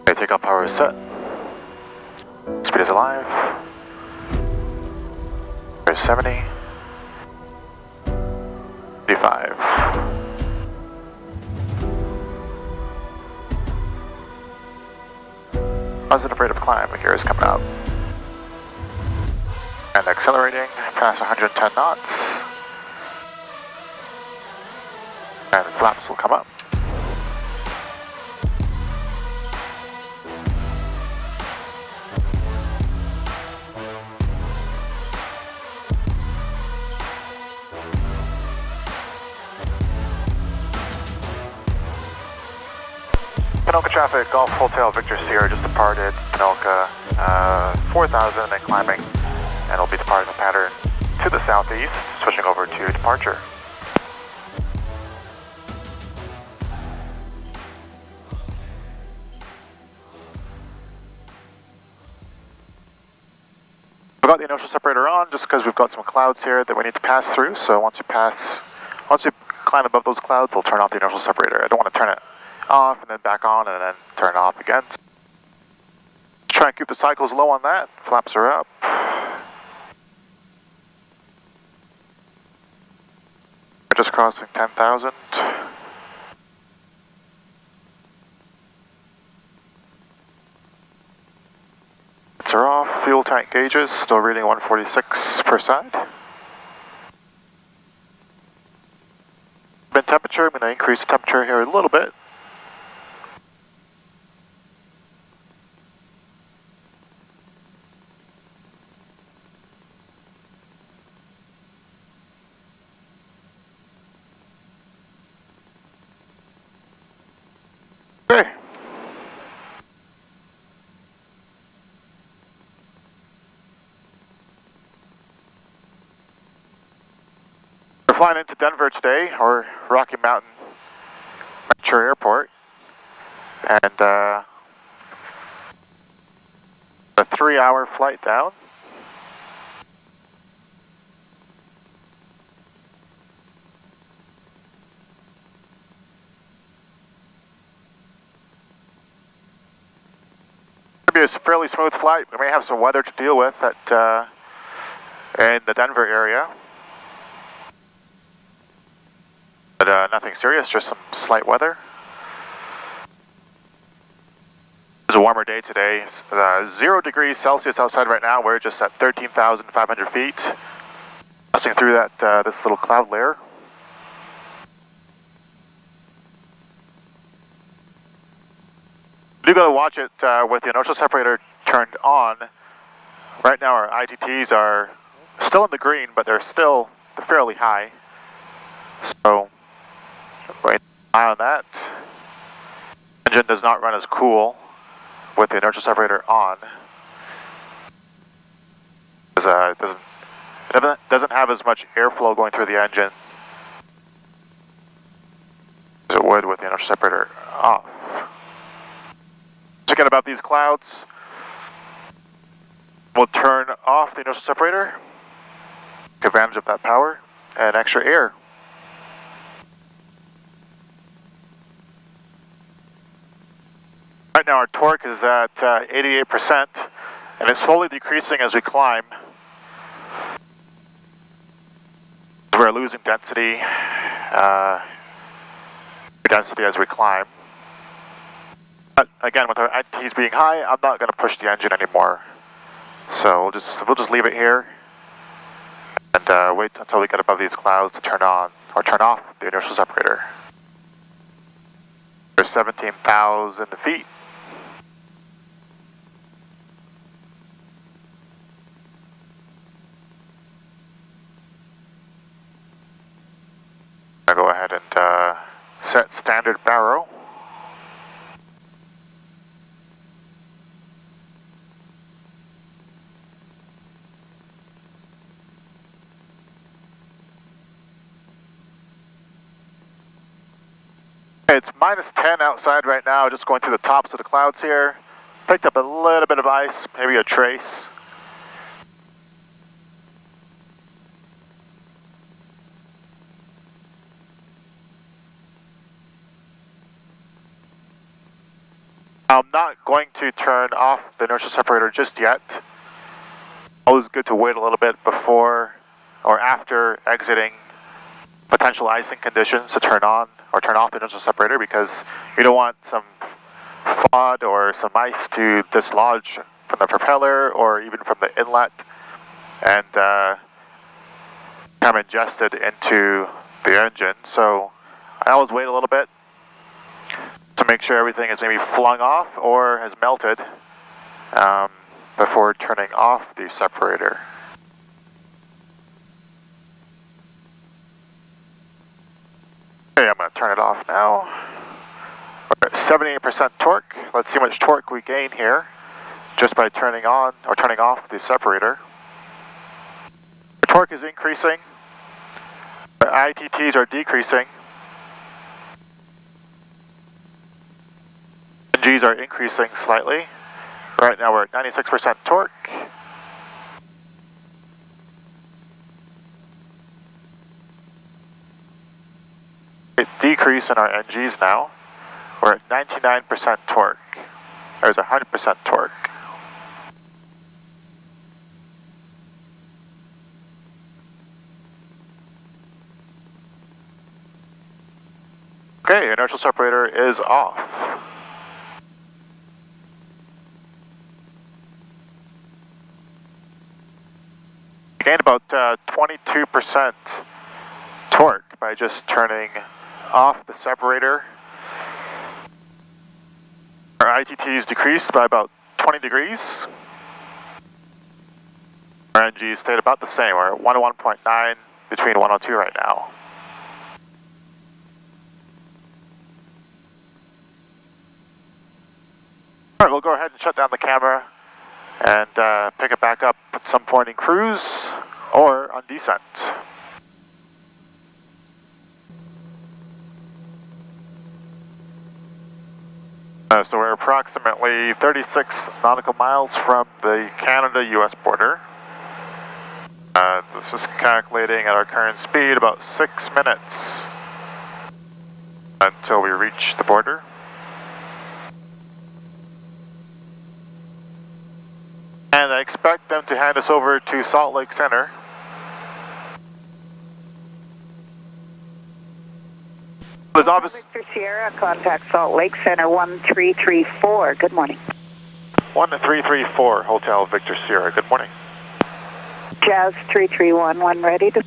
Okay, takeoff power is set. Speed is alive. There's 70. 55. Positive rate of climb, the gear is coming up. And accelerating past 110 knots. And flaps will come up. Panoka traffic, Golf Hotel Victor Sierra just departed Panoka, 4,000 and climbing, and will be departing the pattern to the southeast, switching over to departure. We've got the inertial separator on just because we've got some clouds here that we need to pass through, so once we climb above those clouds, we'll turn off the inertial separator. I don't want to turn it off and then back on and then turn it off again. Try and keep the cycles low on that. Flaps are up. We're just crossing 10,000. Lights are off. Fuel tank gauges still reading 146 per side. Bin temperature, I'm going to increase the temperature here a little bit. Okay. We're flying into Denver today, or Rocky Mountain Metro Airport, and a 3-hour flight down. Be a fairly smooth flight. We may have some weather to deal with at in the Denver area, but nothing serious, just some slight weather. It's a warmer day today. It's, 0 degrees Celsius outside right now. We're just at 13,500 feet, passing through that this little cloud layer. You got to watch it with the inertial separator turned on. Right now our ITTs are still in the green, but they're fairly high. So, right eye on that. Engine does not run as cool with the inertial separator on. It doesn't have as much airflow going through the engine as it would with the inertial separator off. Forget about these clouds. We'll turn off the inertial separator, take advantage of that power and extra air. Right now our torque is at 88%, and it's slowly decreasing as we climb. We're losing density as we climb. But again, with our ITs being high, I'm not going to push the engine anymore. So we'll just leave it here and wait until we get above these clouds to turn on or turn off the inertial separator. There's 17,000 feet. I'll go ahead and set standard barrow. It's -10 outside right now, just going through the tops of the clouds here. Picked up a little bit of ice, maybe a trace. I'm not going to turn off the inertial separator just yet. Always good to wait a little bit before or after exiting potential icing conditions to turn on or turn off the inertial separator, because you don't want some FOD or some ice to dislodge from the propeller or even from the inlet and become ingested into the engine. So I always wait a little bit to make sure everything is maybe flung off or has melted before turning off the separator. Okay, I'm going to turn it off now. We're at 78% torque. Let's see how much torque we gain here just by turning on or turning off the separator. The torque is increasing. The ITTs are decreasing. NGs are increasing slightly. Right now we're at 96% torque. A decrease in our NGs now. We're at 99% torque. There's 100% torque. Okay, inertial separator is off. Gained about 22% torque by just turning off the separator. Our ITTs decreased by about 20 degrees. Our NG stayed about the same. We're at 101.9 between 102 right now. Alright, we'll go ahead and shut down the camera and pick it back up at some point in cruise or on descent. So we're approximately 36 nautical miles from the Canada-US border. This is calculating at our current speed about 6 minutes until we reach the border. And I expect them to hand us over to Salt Lake Center. Victor Sierra, contact Salt Lake Center 1334. Good morning. 1334, Hotel Victor Sierra. Good morning. Jazz 3311, ready to...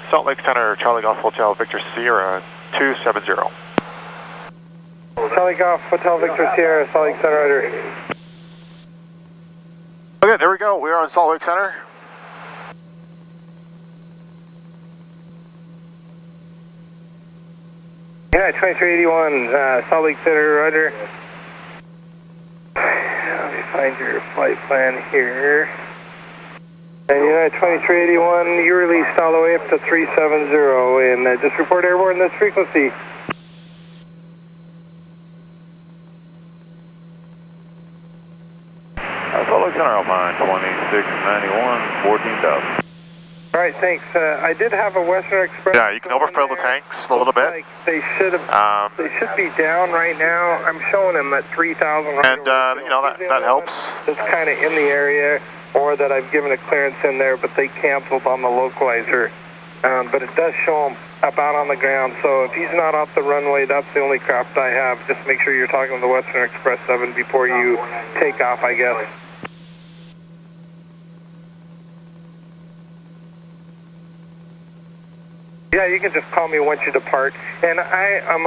Salt Lake Center, Charlie Golf Hotel Victor Sierra 270. Charlie Golf Hotel Victor Sierra, Salt Lake Center, order. Okay, there we go. We are on Salt Lake Center. United 2381, Salt Lake Center, roger. Let me find your flight plan here. And United 2381, you released all the way up to 370, and just report airborne this frequency. Salt Lake Center, Alpine 2691, 14,000. All right, thanks. I did have a Western Express. Yeah, you can overfill the tanks a little bit. Like they should have. They should be down right now. I'm showing them at 3,000. And you know that helps. It's kind of in the area, or that I've given a clearance in there, but they canceled on the localizer. But it does show him about on the ground. So if he's not off the runway, that's the only craft I have. Just make sure you're talking to the Western Express 7 before you take off, I guess. Yeah, you can just call me once you depart. And I'm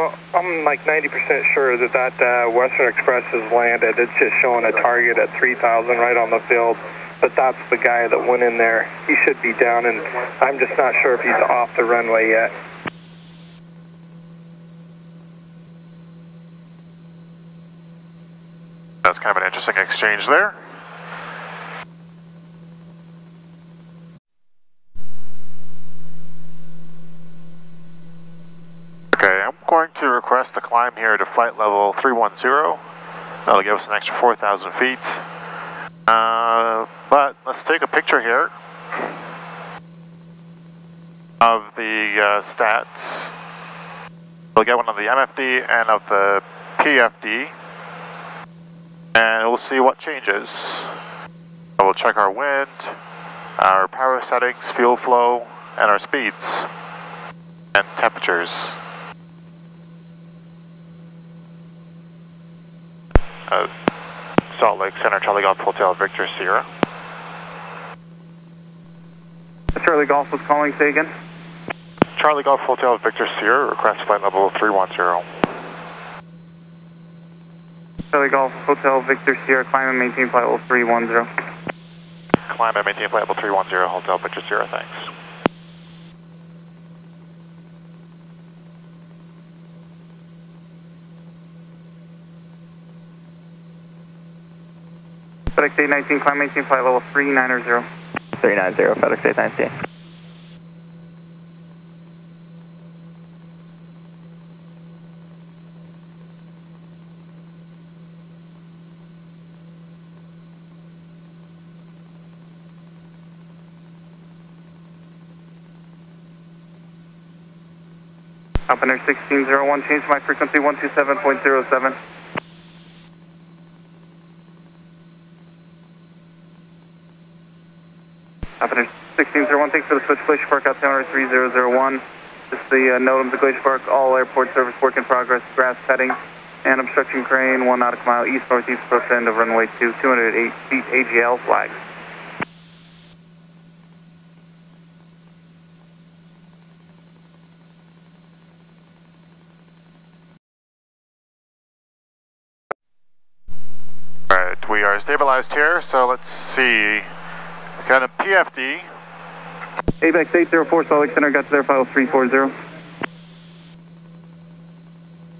like 90% sure that Western Express has landed. It's just showing a target at 3,000 right on the field. But that's the guy that went in there. He should be down, and I'm just not sure if he's off the runway yet. That's kind of an interesting exchange there. Okay, I'm going to request a climb here to flight level 310. That'll give us an extra 4,000 feet. But let's take a picture here of the stats. We'll get one of the MFD and of the PFD, and we'll see what changes. We'll check our wind, our power settings, fuel flow, and our speeds and temperatures. Salt Lake Center, Charlie Golf Hotel Victor Sierra. Charlie Golf was calling, say again? Charlie Golf Hotel Victor Sierra, request flight level 310. Charlie Golf Hotel Victor Sierra, climb and maintain flight level 310. Climb and maintain flight level 310, Hotel Victor Sierra, thanks. FedEx 819, climb maintain flight level 390. 390, FedEx 819. Up under 1601, change my frequency 127.07. Up under 1601, thanks for the switch, Glacier Park, altimeter 3001. This is the NOTAM to Glacier Park, all airport service work in progress, grass cutting, and obstruction crane, 1 nautical mile east-northeast approach end of runway 2, 208 feet AGL flag. Alright, we are stabilized here, so let's see. Got a PFD. ABEX 804, Salt Lake Center, got to their file 340.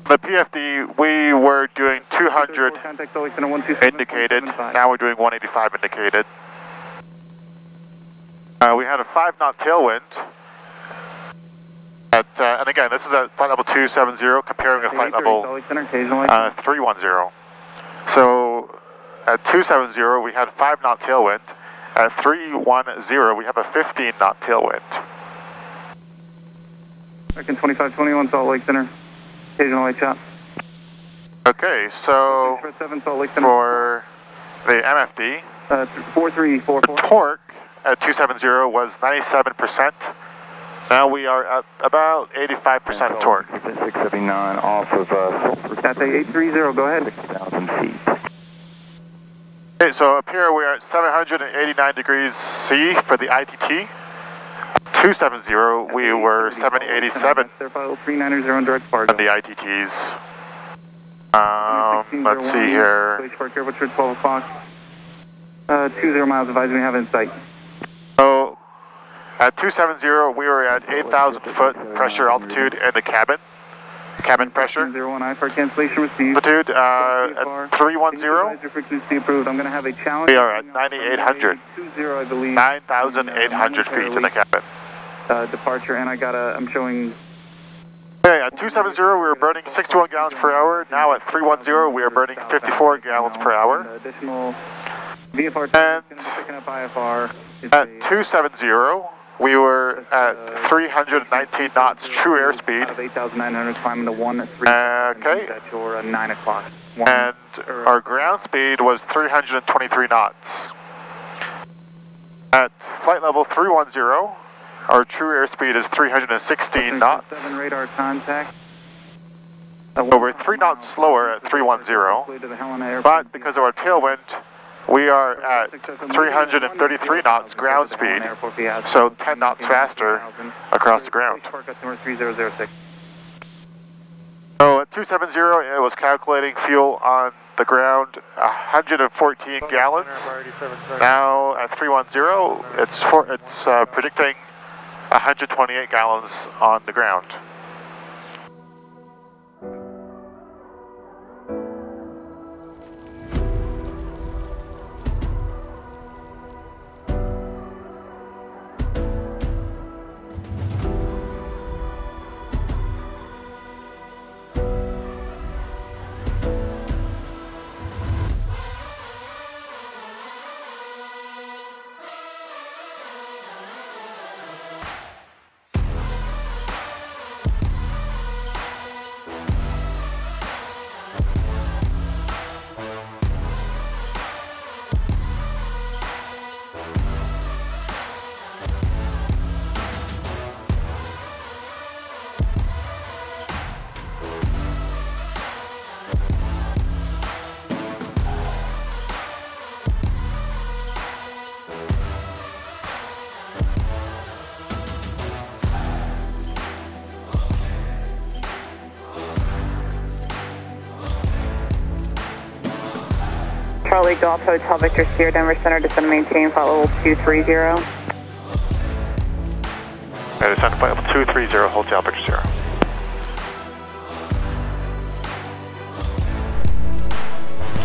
The PFD, we were doing 200 indicated, now we're doing 185 indicated. We had a 5-knot tailwind. And again, this is at flight level 270, comparing with flight level 310. So at 270, we had a 5-knot tailwind. At 310, we have a 15-knot tailwind. American 2521, Salt Lake Center. Occasional light shot. Okay, so for the MFD, 4344. the torque at 270 was 97%. Now we are at about 85% torque. 679 off of Sulphur. That's a 830, go ahead. 6,000 feet. Okay, so up here we are at 789 degrees C for the ITT. 270, we were 787 390 direct park. on the ITTs. Let's see here. Glacier Park Airport, 12 o'clock. 20 miles advising we have in sight. So at 270, we were at 8,000 foot pressure altitude in the cabin. Cabin pressure. 01 IFR cancellation received. Altitude at 310. Frequency approved. I'm going to have a challenge. We are at 9,800. 9,800 feet in the cabin. Departure, and I'm showing. Okay, at 270, we were burning 61 gallons per hour. Now at 310, we are burning 54 gallons per hour. Additional VFR and picking up IFR. At 270, we were at 319 knots true airspeed. 8,900 climbing to 1-3. Okay. At your 9 o'clock. And our ground speed was 323 knots. At flight level 310, our true airspeed is 316 knots. 7 radar contact. So we're 3 knots slower at 310, but because of our tailwind, we are at 333 knots ground speed, so 10 knots faster across the ground. So at 270, it was calculating fuel on the ground 114 gallons. Now at 310, it's predicting 128 gallons on the ground. Charlie Golf Hotel Victor Sierra Denver Center, descend and maintain flight level 230. Descend to flight level 230, Hotel Victor Sierra.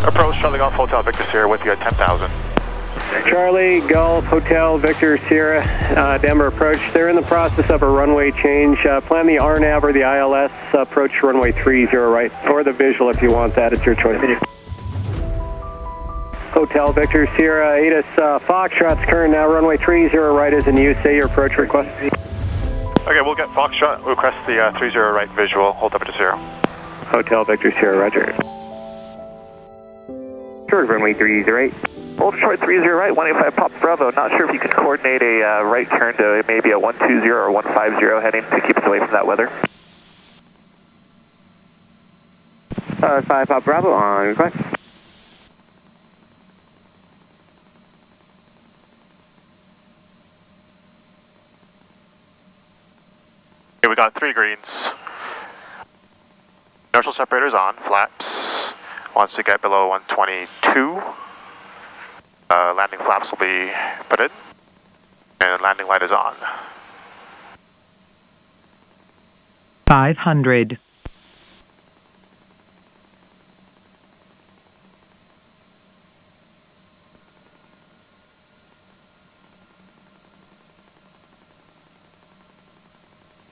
Approach Charlie Golf Hotel Victor Sierra with you at 10,000. Charlie Golf Hotel Victor Sierra, Denver approach. They're in the process of a runway change. Plan the RNAV or the ILS approach runway 30 right, or the visual if you want that. It's your choice. Hotel Victor Sierra, ATIS Foxtrot's current now runway 30 right is in use. Say your approach request. Okay, we'll get Foxtrot. We'll request the 30 right visual. Hold up to 0. Hotel Victor Sierra, roger. Short runway 30 right. Hold short 30 right, 185 Pop Bravo. Not sure if you can coordinate a right turn to maybe a 120 or 150 heading to keep us away from that weather. 5 Pop Bravo on request. Okay, we got 3 greens. Inertial separators on, flaps. Once we get below 122, landing flaps will be put in, and landing light is on. 500.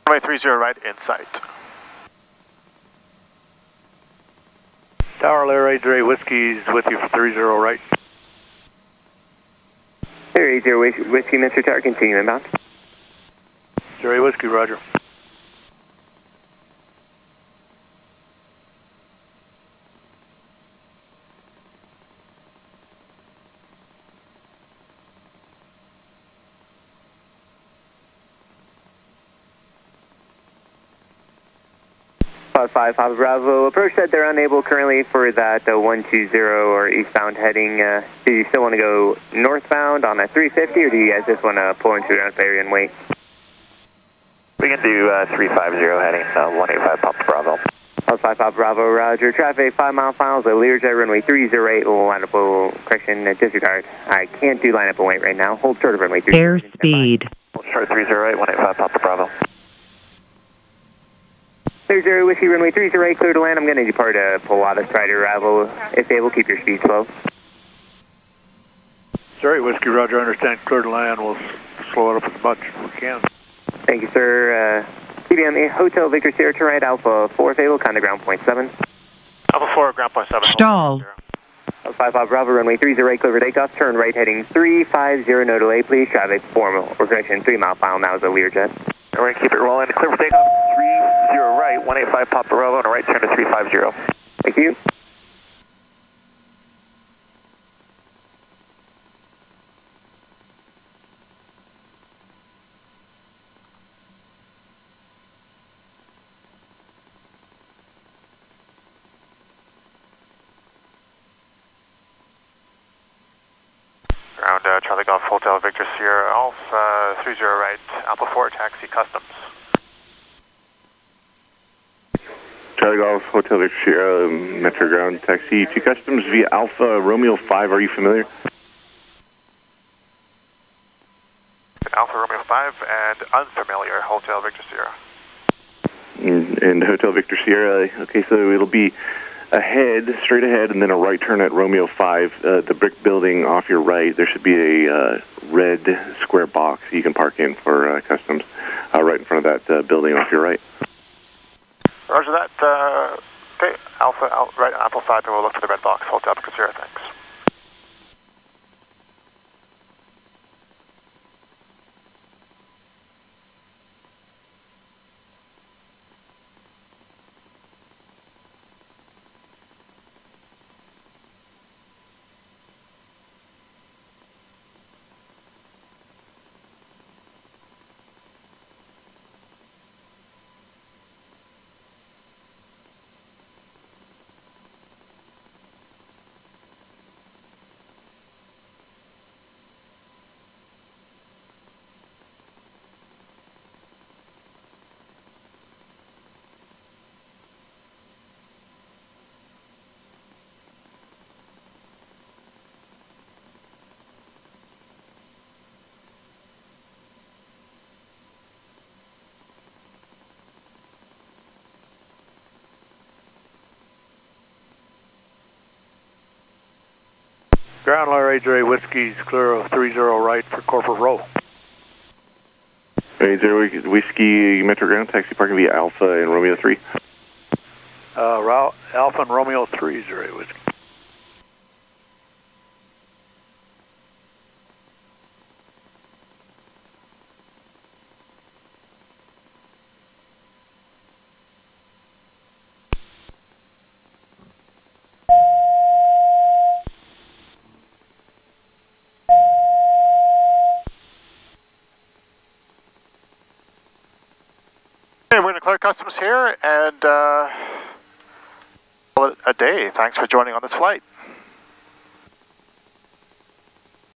Runway 30 right in sight. Tower Lair 80 Whiskey's with you for 30 right. Lair 80 Whiskey, Mr. Tower, continue inbound. Jerry Whiskey, roger. Five Papa Bravo. Approach said they're unable currently for that 120 or eastbound heading. Do you still want to go northbound on that 350, or do you guys just want to pull into an enough area and wait? We can do 350 heading 185 Papa Bravo. 5 Papa Bravo, roger. Traffic 5 mile finals at Learjet runway 308. We'll line up, correction, disregard. I can't do line up and wait right now. Hold short of runway 308. Airspeed. Hold short 308, 185 Papa Bravo. 30 Whiskey runway 308, clear to land. I'm going to depart to Pilatus, try to arrival. If able, keep your speed slow. Jerry Whiskey, roger, understand, clear to land. We'll slow it up as much as we can. Thank you, sir. TBM Hotel Victor Sierra to right, Alpha 4 if able, contact ground point 7. Alpha 4, ground point 7. Stall. 5 Bravo, runway 30, clear for takeoff, turn right heading 350, no delay, please. Traffic formal, or correction, 3 mile final now is a Learjet. And we're going to keep it rolling, clear for takeoff, 30 right, 185 Papa Bravo, and a right turn to 350. Thank you. Ground Charlie Golf Hotel Victor Sierra Alpha 30 right, Alpha 4 taxi customs. Charlie Golf Hotel Victor Sierra Metro Ground taxi to customs via Alpha Romeo 5. Are you familiar? Alpha Romeo 5 and unfamiliar Hotel Victor Sierra. And Hotel Victor Sierra. Okay, so it'll be ahead, straight ahead, and then a right turn at Romeo 5. The brick building off your right, there should be a red square box you can park in for customs right in front of that building off your right. Roger that. Okay, right, Alpha 5, and we'll look for the red box, Hotel Victor Sierra, thanks. Ground Layer AJ Whiskey's clear of 30 right for corporate row. 80 Whiskey Metro Ground, taxi parking via Alpha and Romeo 3. Alpha and Romeo 3 0 Whiskey. Okay, we're going to clear customs here and call it a day. Thanks for joining on this flight.